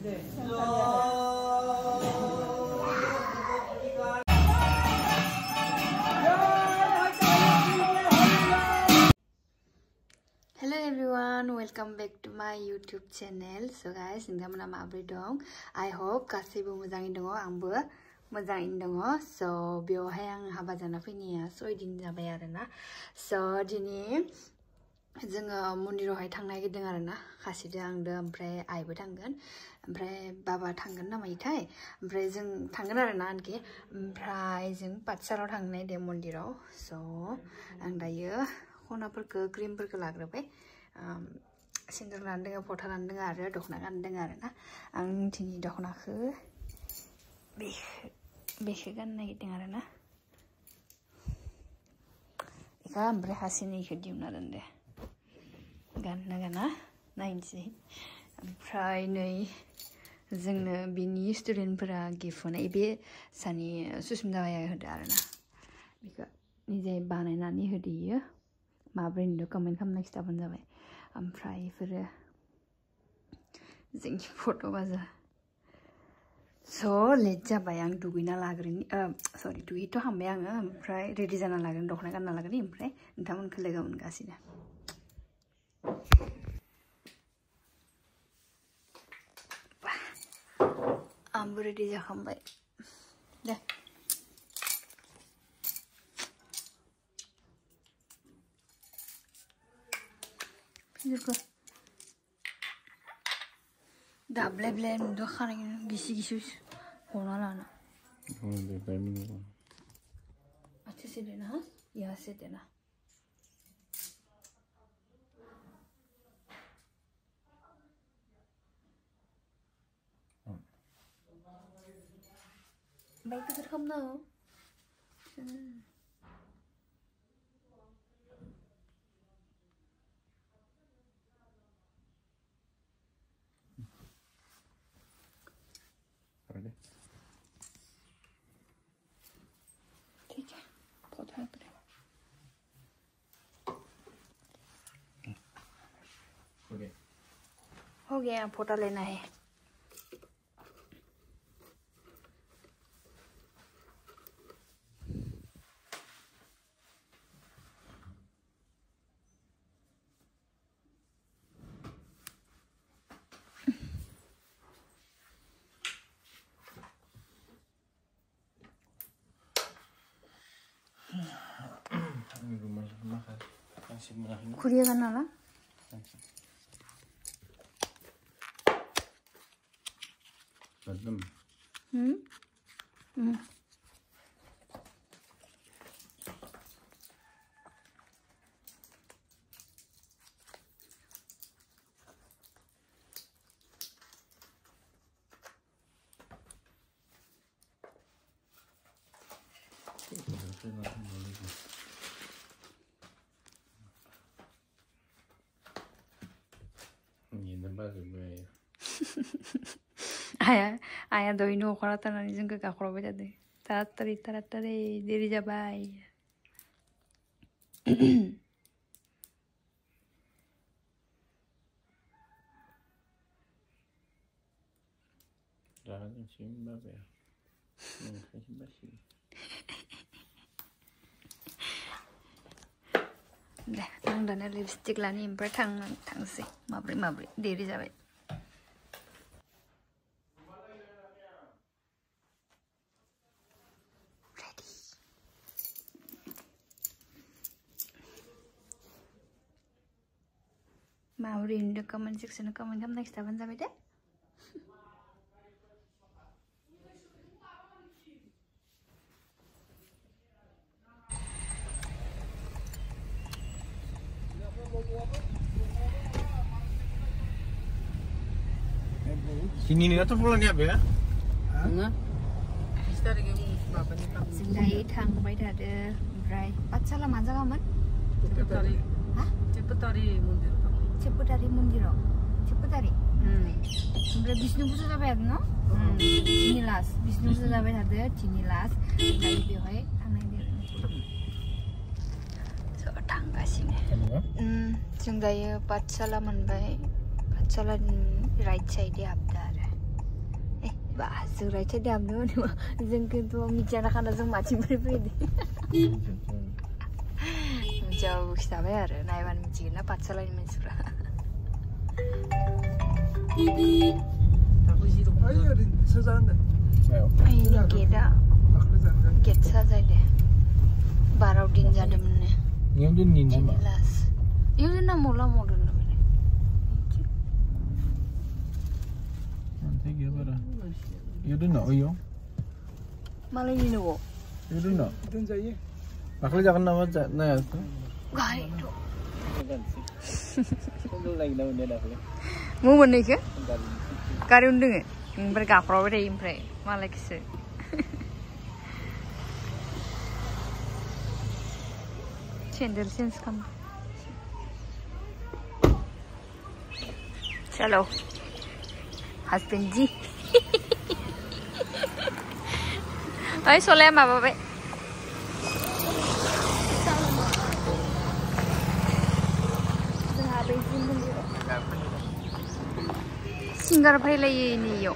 Hello everyone, welcome back to my YouTube channel. So guys, nोंथांमोना माबोरै दं? I hope गासैबो मोजाङै दङ, आंबो मोजाङैनो दङ. So बेवहाय आं हाबा जाना फैनाया 6 दिन जाबाय आरोना. So दिनै जोङो मन्दिरावहाय थांनो नागिरदों आरोना. खासिदो आंदो ओमफ्राय आइबो थांगोन. ओमफ्राय बाबा थांगोन नामायथाय? ओमफ्राय जों थांगोन आरोना आनखि. ओमफ्राय जों पाठशालायाव थांनो नागिरदों मन्दिराव. So आं दायो खनाफोरखौ क्रिमफोरखौ लाग्रोबाय. सिन्दुर लानो दोङो, फथा लानो दोङो आरो दखना गाननो दोङो आरोना. आं दिनै दखनाखौ बेखौ गाननो नागिरदों आरोना. बेखौ ओमफ्राय हासिनिखौ दिहुनना दोनदो. गानना गाना नायनोसै. ओमफ्राय नै जोंनो बिनि स्टुडेन्टफोरा गिफ्ट होनाय बे सानि सुसमिता बाया होदो आरोना. बेखौ निजे बानायनानै होदोयो. माब्रै नुदों कमेन्ट खालामना खिथाबानो जाबाय. ओमफ्राय बेफोरो जोंनि फट' बाजा. स' लेट जाबाय, आं दुगैना लाग्रोनि. सरि, दुगैथ' हामबाय आङो. ओमफ्राय रेडि जाना लागोन, दखना गानना लागोन. ओमफ्राय नोंथांमोनखौ लोगो मोनगासिनो. आंबो रेडि जाखांबाय. दे फिजोरखौ दाब्ले नुदों खानायखौनो गिसि हना लाना. अच्छा से देना, हाँ यहाँ से देना. बाइक किधर खमना हो? ठीक है, बहुत हेल्प करेगा. हो गया, फोटो लेना है. Kuliah kan Nala? Ayah doi nu kalau tanah ni jengke kakak baca deh. Taratari diri jabai. Jangan cium bapak ya. Kasih basi. Dah, tang dana lipstick lani impre tang sih. Mabri diri jabai. Mabri Indo comment section comment kamu next taban sampai deh. Sini nih tuh pulang ya, Be? Enggak. Kita lagi berapa nih? Sendai thang baik ada, right? Pacalah mana kaman? Cepetari. Hah? Cepetari mundur. Cepetari mundir. Cepetari. Sebenarnya Bisnu Putra sampai ada, no? Cinilas. Bisnu Putra sampai ada Cinilas. Dari bawah tanah dia. So tangga sini. Sendai Pacalah manbai. Pacalah right side dia abdar. Bahasa diambil nih mah. Jengkin tuh bicara karena jeng macam berbeda. Jauh kita bayar, naiwan micina pacaran ini surah. Ayo, sejalan deh. Ini kita, kita saja deh. Baru din jadi mana? Yang tu ni nama. Jelas. Ini nama mula modal nama ni. Nanti kita berah. Yang tu nak yo. Malah ini wo. Yang tu nak. Itu saja. Makhluk jangan nama naya tu. Gaya tu. Itu lagi nama dia dah. Mu mana ke? Kari undung. Berkah perawan dia impre. Malah kisah. Cendol sense kam. चलो husband जी अरे सोले माँ बाबे singer फैले ये नहीं यो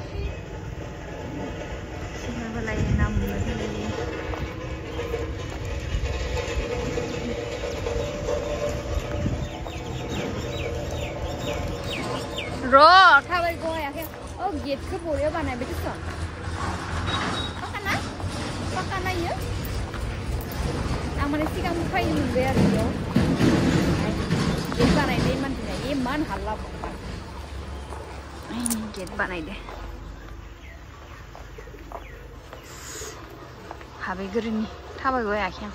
singer फैले ये नाम फैले ये रो था भाई को या क्या ओ गेट के बोरिया बनाए बेटे तो पकाना ये आमने सी काम फाइ मुझे यार यो गेट बनाए दे मन ये मन हल्ला नहीं गेट बनाए दे हाबे गरनी था भाई को या क्या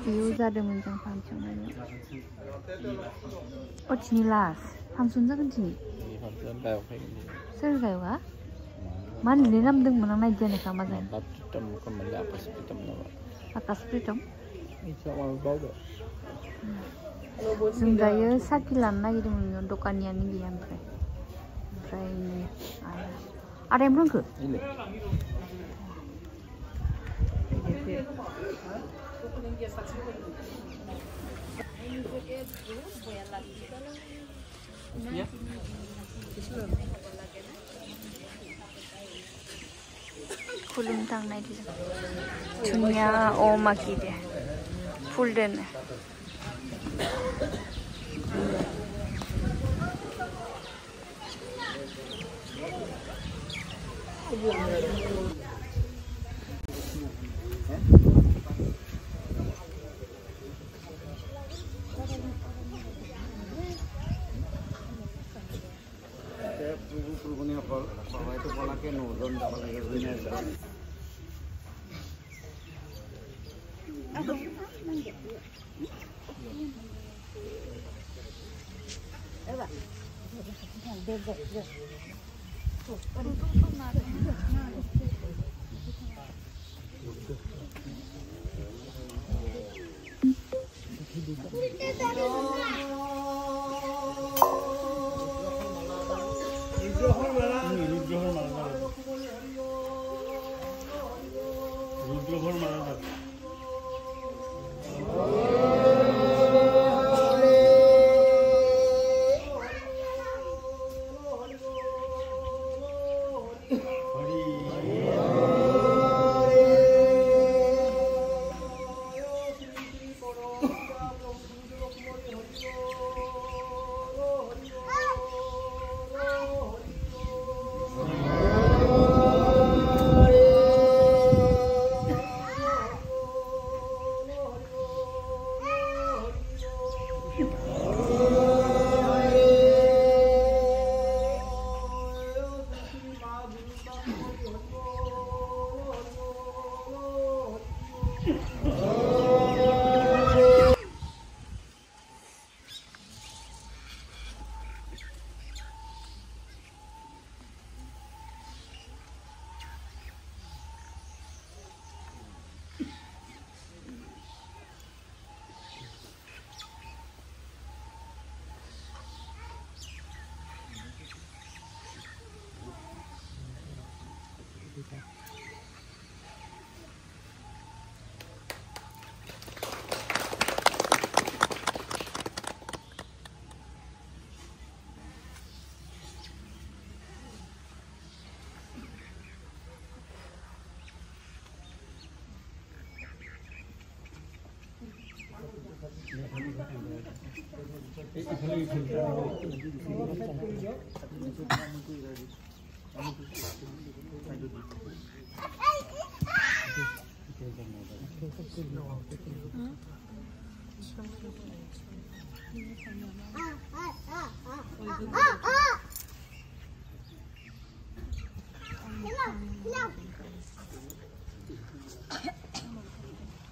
View ada mencang pancung aja. Oh sini las, pancungnya kan sini. Serius kayu ah? Mana ni nam deng menang naik jenis sama kan? Akas pritom. Sungguh sakilan lagi tu dokannya ni dia sampai. Ini ada yang belum ke? Ini. Kulum tang naik di sana. Dunia maki deh. Full den.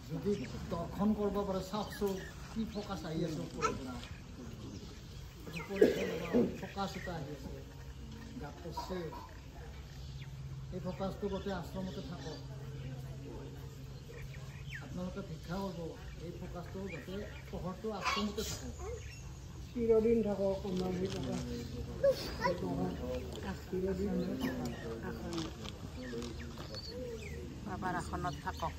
যদি দৰ্শন কৰিব পাৰে চাওকচোন কি focus আহি আছে focus এটা আহি আছে গাত পচছে এই ফকাছটো গোটেই আশ্ৰমতে থাকক আপোনালোকে ভিক্ষা কৰিব এই ফকাছটো গোটেই পোহৰটো আশ্ৰমতে থাকক চিৰদিন থাকক বাবাৰ আসনত থাকক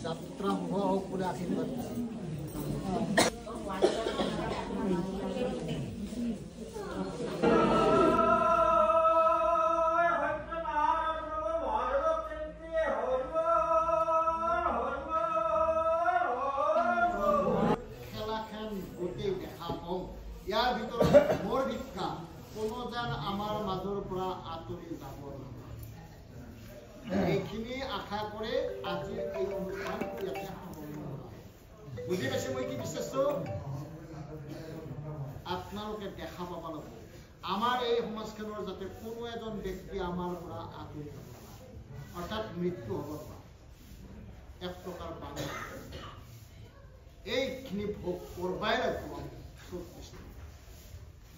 যাত্ৰা হওক বুলি আশীৰ্বাদ খেলাখন গোটেই ইয়াৰ ভিতৰত মোৰ ভিক্ষা কোনো যেন আমাৰ মাজৰ পৰা আঁতৰি যাব নালাগে এইখিনি আশা কৰি আজি এই অনুষ্ঠান ইয়াতে সামৰণি মাৰিলোঁ বুজি পাইছে মই কি বিচাৰিছোঁ আপোনালোকে দেখা পাব লাগিব আমাৰ এই সমাজখনৰ যাতে কোনো এজন ব্যক্তি আমাৰ পৰা আঁতৰি যাব নালাগে অৰ্থাৎ মৃত্যু হ'ব পাৰে এক প্ৰকাৰ বাধা এইখিনি ভোগ কৰবাই লাগিব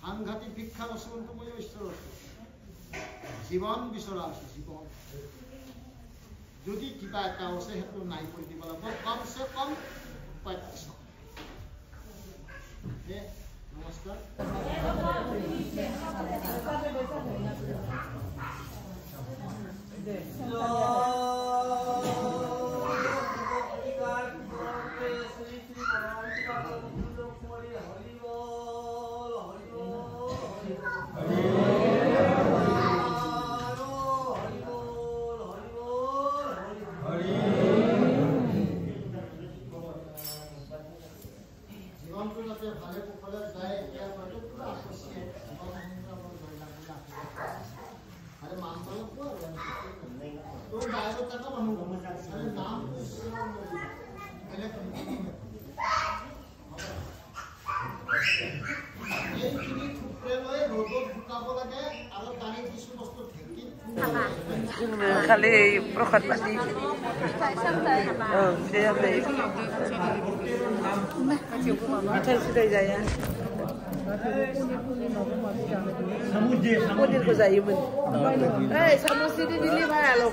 সাংঘাতিক ভিক্ষা বস্তুটো মই ঈশ্বৰৰ জীৱন বিচৰা আছো জীৱন যদি কিবা এটা আছে সেইটো নাই কৰি দিব লাগিব কমচে কম 25 নমস্কাৰ খালি প্ৰসাদ পাতি মিঠাই চিঠাই যায় पनिरको चाहियो पनि ए समोसिनी दिली भइहाल्यो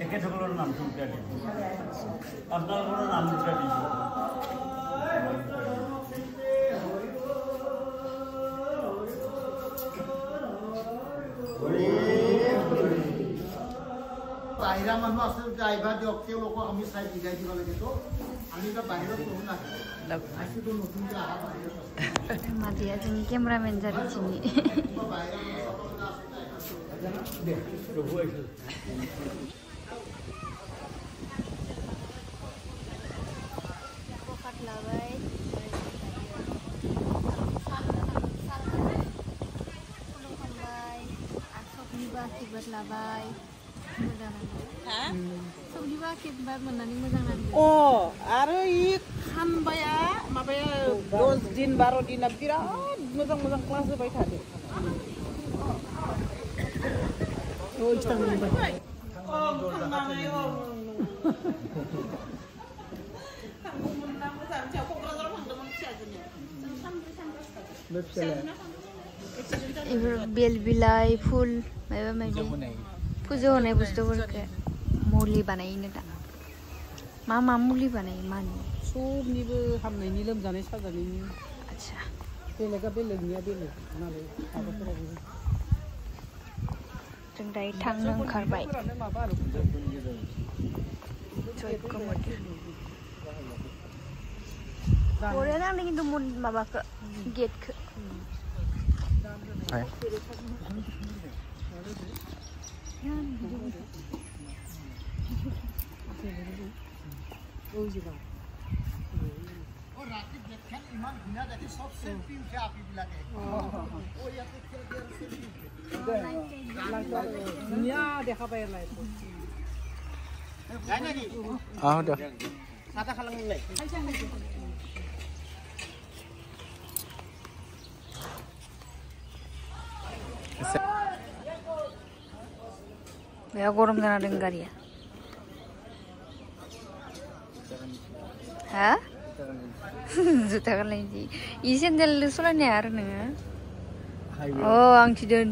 একেসকলৰ নাম উল্টা দিব আপোনালোকৰ নাম উল্টা দিব বাহিৰা মানুহ আছে যদি আহিবা দিয়ক তেওঁলোকক আমি চাই বিদায় দিব লাগিব আমি বাহিৰত কোনো নাথাকোঁ নতুনকৈ অহা বাহিৰত Madia sini cameraman jadi sini. Pokat labai. Akibat labai. Sobiba akibat menani मोजां नांगौ. Oh, आरो इ खानबाया माबाया 10 दिन 12 दिना बिराद मोजां क्लास होबाय थादो। Oh, इस्तां मोनबाय। इफोर बेल बिलाइ फुल माबा माबि फुजा होनाय बुस्थुफोरखौ मुलि बानायनो दा मा मुलि बानायो मानि सबनिबो हामनायनि लोमजानाय साजानायनि आच्छा बेलेगा बेलेगनिया बेलेग नालाय माबाफोराबो जों दायो थांनो ओंखारबाय बरिया नांदों खिन्थु माबाखौ गेटखौ और राति देखखेन इमान धुनिया देखि सब सेल्फी उठे आपि बिलाके ओ याते खेल दिया सेल्फी दुनिया देखा पाइ लाइफ गाय नाকি আহ দে सादा खालामलाय Bea gorong जाना दं गारिया हा जुथा गानलायनोसै इ सेन्देल सलायनो हाया आरो नोङो अ आं थिदों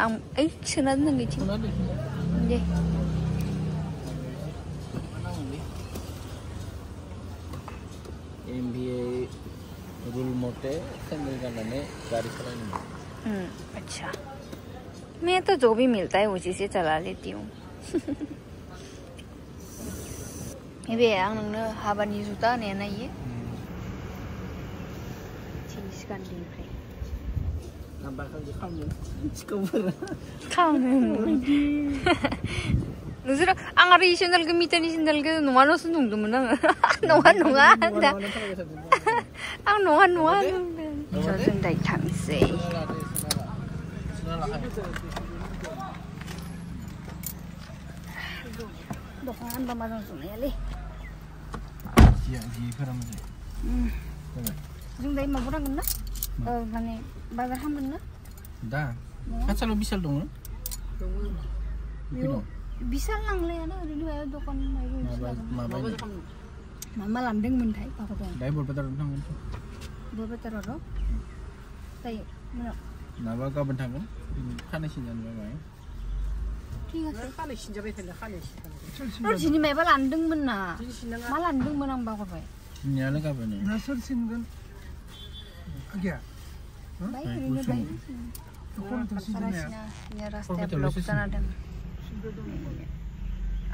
आं ओइ सोना दोनदों इथिं दे MBA rule मते सैंडल गाननानै गाड़ी चलाने अच्छा मैं तो जो भी मिलता है उसी से चला लेती हूँ बे आं नोंनो हाबानि जुता होनाया नायो जिनिस गानदोंनिफ्राय नोंसोर आं आरो इ सेन्देलखौ मिटानि सेन्देलखौ नङाल'सो नंदोंमोन आङो नङा नङा होनदा आं नङा नङा होनदों ज' जों दायो थांसै दखान बा मोजां जुनायालै जिफोरा मोजां जों दायो माबा नांगोन ना माने बाजार खालामगोन ना दा खाथियाव बिसाल दङ बिसाल लांलायानो ओरैनो दखान मा लांदोंमोनथाय माबा दं दायो बरपेटायाव थांगोन बरपेटायाव दायो मोनाव माबा गाबोन थांगोन खानायसिन जानो बाय ठीक আছে खानाय सिनजाबाय थानो खानाय दिनै माबा लांदोंमोन ना मा लांदोंमोन आं बावगारबाय दिनैयालाय गाबोन सोर सिनगोन आगे बाय ओरैनो बाय रास्ताया ब्लक जाना दं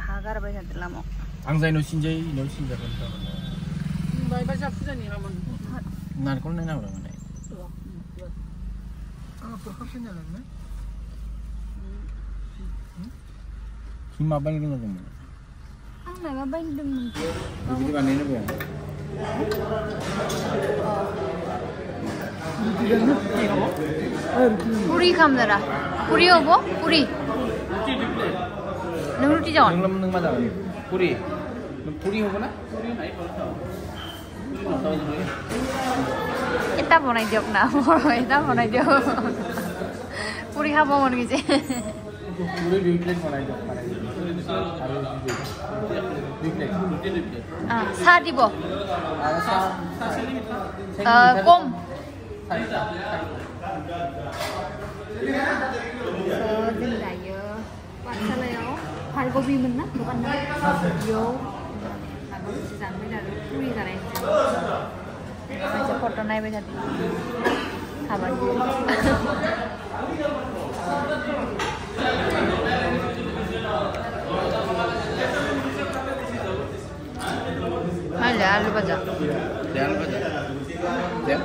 हा गारबाय थादों लामायाव आं जायनाव सिनजायो इनाव सिनजागोन बायबा जा फुजानि नामा नारखल नायना हरा माने मा बायनो रोङा जों आं माबा बायदोंमोन बिदि बानायनो बे पुरी खालामदोरा पुरी हबो पुरी नों रुटि जागोन नों मा जागोन पुरी पुरी हबो ना এটা বনাই দিয়ক না এটা বনাই দিয়ক পুরি খাব মন গৈছে পুরি 2 প্লেট বনাই দিয়ক আৰু 2 প্লেট চাহ দিব কম जों दायो पाठशालायाव फालगबिमोन ना दखाना बेयाव माबा मोनसे जानो फैदों पुरि जानाय मोनसे फट' नायबाय थादों हाबानि Ada alu baja. Alu baja. Ya.